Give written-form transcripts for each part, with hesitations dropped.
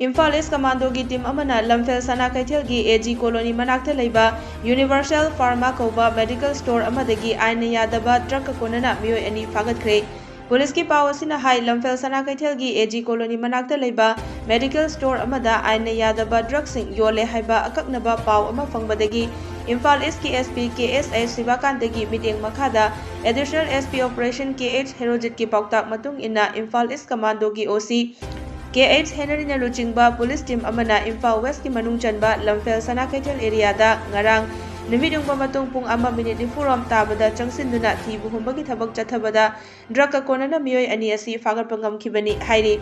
Imphal East Commando की team अमना लमफेल सना कैथेल की एजी colony मनाक्ते लेबा यूनिवर्सल फार्मा कौबा मेडिकल स्टोर अमदगी आइन यादबा ड्रग कोनना मियोय अनि फागतख्रे पुलिस की पाव असिना हाई लमफेल सना कैथेल की एजी कॉलोनी मनाक्ते लेबा मेडिकल स्टोर अमदा आइन यादबा ड्रग सिंग योले हाइबा अकक्नबा पाव अमा फंगबदगी इम्फाल ईस्ट की एसपी KSH शिवाकांतगी मीटिंग मखादा additional SP operation KH Herojit की पाउताक मतुंग इना इम्फाल ईस्ट कमांडो की OC KH हेनरी लुचिंबा पुलिस टीम अमना इम्फाल वेस्ट की मनुंग चनबा लमफेल सना कैथेल एरियादा ngarang नुमिदुंगबा मतुंग पुंग अमा मिनिट 4 रोम ताबदा चंगसिनदुना थीबु हुंबगी थबक चथबदा ड्रग कोनना मियोय अनि असि फागतपा ngamkhibani हाइरि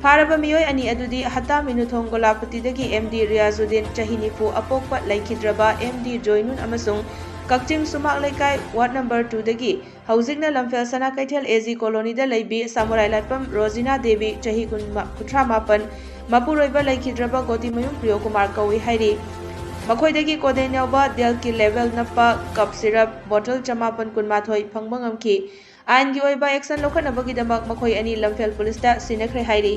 फारबा मियोय अनि अदुदी हता मिनुथोंग गोलापतिदगी MD Riyazuddin चहिनिफु अपोकपा लैखिद्रबा MD जोइनुन अमसुंग Kakching sumac लेकाय ward number 2 दगी हौजिकना लमफेल सना कैथेल एजी कॉलोनी दा लैबी सामुराई लाटपम रोजिना देवी चही 38 मपुरोइबा लैखिद्रबा गोतिमयुम प्रियो कुमार कौई हाइरि मखोइदगी कोदेन यावबा डेल की लेवल नप्पा कप सिरप बोतल 412 फंगबा ngamki आइन की ओइबा एक्शन लोखनबगी दमक मखोइ अनि लमफेल पुलिस दा सिनखरे हाइरि